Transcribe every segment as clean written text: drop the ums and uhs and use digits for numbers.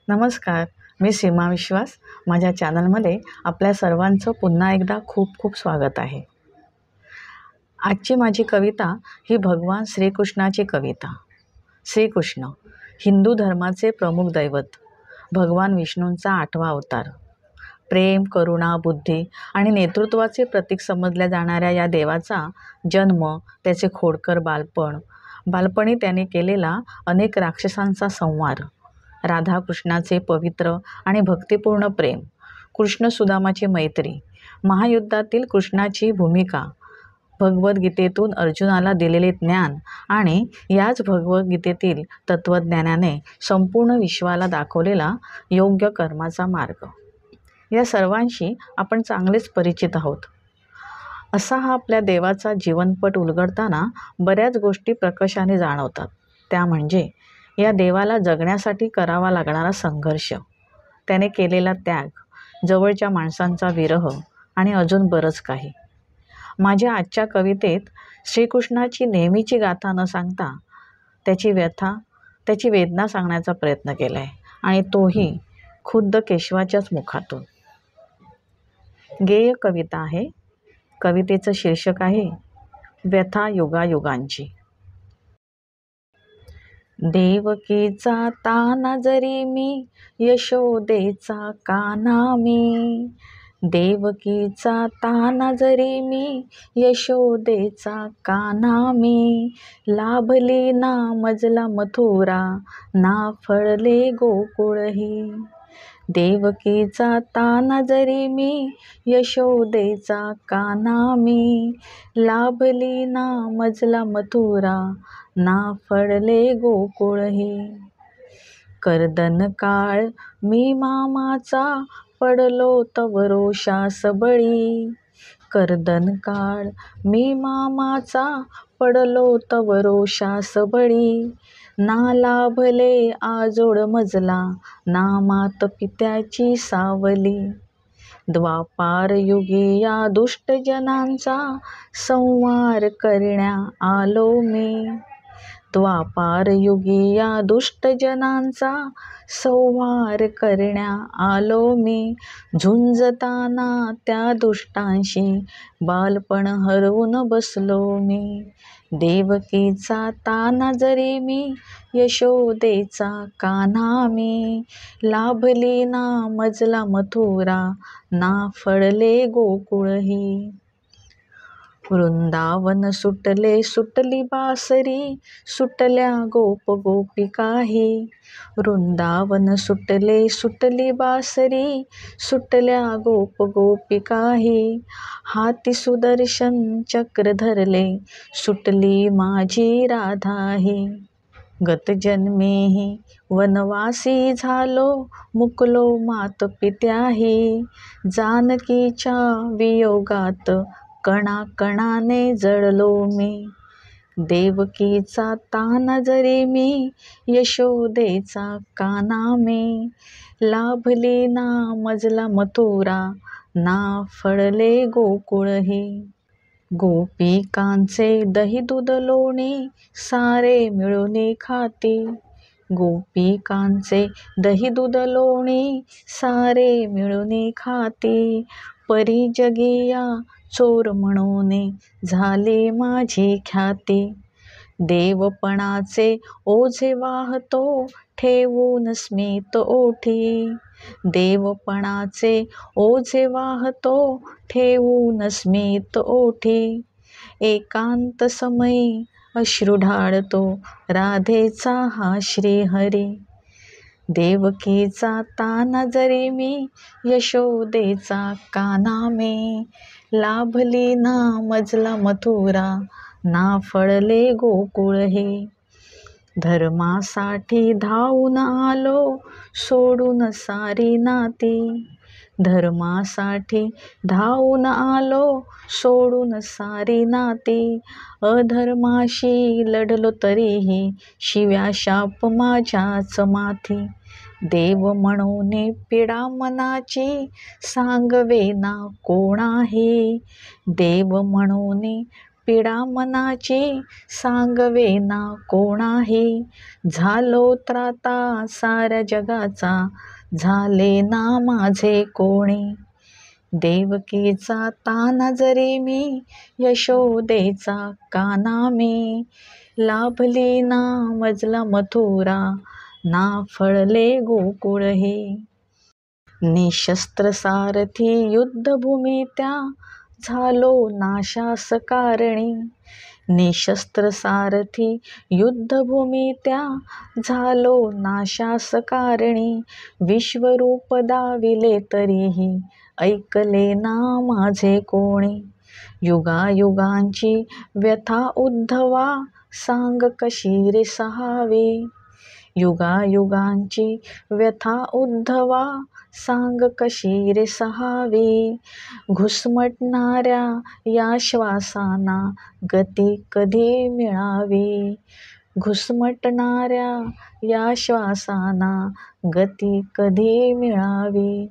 नमस्कार, मी सीमा विश्वास. माझ्या चॅनलमध्ये आपल्या सर्वांचं पुन्हा एकदा खूप खूप स्वागत आहे. आजची माझी कविता ही भगवान श्रीकृष्णाची कविता. श्रीकृष्ण हिंदू धर्माचे प्रमुख दैवत, भगवान विष्णूंचा 8वा अवतार. प्रेम, करुणा, बुद्धी आणि नेतृत्वाचे प्रतीक समजल्या जाणाऱ्या या देवाचा जन्म, त्याचे खोडकर बालपणी त्याने केलेला अनेक राक्षसांचा संहार, राधाकृष्णाचे पवित्र आणि भक्तिपूर्ण प्रेम, कृष्ण सुदामाची मैत्री, महायुद्धातील कृष्णाची भूमिका, भगवद्गीतेतून अर्जुनाला दिलेले ज्ञान आणि याच भगवद्गीतेतील तत्त्वज्ञानाने संपूर्ण विश्वाला दाखवलेला योग्य कर्माचा मार्ग, या सर्वांशी आपण चांगलेच परिचित आहोत. असा हा आपल्या देवाचा जीवनपट उलगडताना बऱ्याच गोष्टी प्रकर्षाने जाणवतात. त्या म्हणजे या देवाला जगण्यासाठी करावा लागणारा संघर्ष, त्याने केलेला त्याग, जवळच्या माणसांचा विरह आणि अजून बरंच काही. माझ्या आजच्या कवितेत श्रीकृष्णाची नेहमीची गाथा न सांगता त्याची व्यथा, त्याची वेदना सांगण्याचा प्रयत्न केला आहे, आणि तोही खुद्द केशवाच्याच मुखातून. गेय कविता आहे. कवितेचं शीर्षक आहे व्यथा युगायुगांची. देवकीचा ताना जरी मी, यशोदेचा काना मी. देवकीचा ताना जरी मी, यशोदेचा काना मी. लाभली ना मजला मथुरा, ना फळले गोकुळही. देवकीचा ताना जरी मी, यशोदेचा काना मी. लाभली ना मजला मथुरा, ना फळले गोकुळही. कर्दन काळ मी मामाचा, पडलो तव रोषास बळी. कर्दन काळ मी मामाचा, पडलो तव रोषास बळी. ना लाभले आजोड मजला, ना मात पित्याची सावली. द्वापार युगी या दुष्ट जनांचा, संहार करण्या आलो मी. द्वापार युगी या दुष्ट जनांचा, संहार करण्या आलो मी. झुंजताना त्या दुष्टांशी, बालपण हरवून बसलो मी. देवकीचा ताना जरी मी, यशोदेचा कान्हा मी. लाभली ना मजला मथुरा, ना फळले गोकुळही. वृंदावन सुटले सुटली बासरी, सुटल्या गोप गोपिकाही. वृंदावन सुटले सुटली बासरी, सुटल्या गोप गोपिकाही. हाती सुदर्शन चक्र धरले, सुटली माझी राधाही. गत जन्मीही वनवासी झालो, मुकलो मात पित्याही. जानकीच्या वियोगात कणाकणाने जळलो मी. देवकीचा ताना जरी मी, यशोदेचा काना मी. लाभली ना मजला मथुरा, ना फळले गोकुळही. गोपिकांचे दही दूध लोणी, सारे मिळून खाती. गोपिकांचे दही दूध लोणी, सारे मिळून खाती. परी जगिया चोर म्हणून, झाली माझी ख्याती. देवपणाचे ओझे वाहतो, ठेवून स्मित ओठी. देवपणाचे ओझे वाहतो, ठेवून स्मित ओठी. एकांत समयी अश्रू ढाळतो, राधेचा हा श्रीहरी. देवकीचा ताना जरी मी, यशोदेचा काना मी. लाभली ना मजला मथुरा, ना फळले गोकुळही. धर्मासाठी धावून आलो, सोडून सारी नाती. धर्मासाठी धावून आलो, सोडून सारी नाती. अधर्माशी लढलो तरीही, शिव्या शाप माझ्याच माथी. देव म्हणून पीडा मनाची, सांगवे ना कोणाही. देव म्हणून पीडा मनाची सांगवे ना कोणाही, झालो त्राता साऱ्या जगाचा, झाले ना माझे कोणी. देवकीचा ताना जरी मी, यशोदेचा काना मी, लाभली ना मजला मथुरा, ना फळले गोकुळ हे. निशस्त्र सारथी युद्धभूमी त्या, झालो नाशास कारणी. निशस्त्र सारथी युद्धभूमी त्या, झालो नाशास कारणी. विश्वरूप दाविले तरीही, ऐकले ना माझे कोणी. युगायुगांची व्यथा उद्धवा, सांग कशी रे सहावे. युगायुगांची व्यथा उद्धवा, सांग कशी रे सहावी. घुसमटणाऱ्या या श्वासांना गती कधी मिळावी. घुसमटणाऱ्या या श्वासांना गती कधी मिळावी.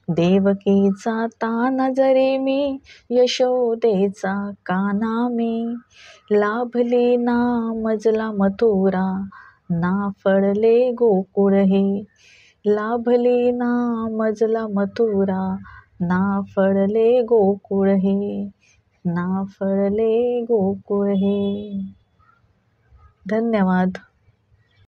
देवकीचा ताना जरी मी, यशोदेचा काना मी, लाभली ना मजला मथुरा, ना फळले गोकुळ हे. लाभली ना मजला मथुरा, ना फळले गोकुळ हे. ना फळले गोकुळ हे. धन्यवाद.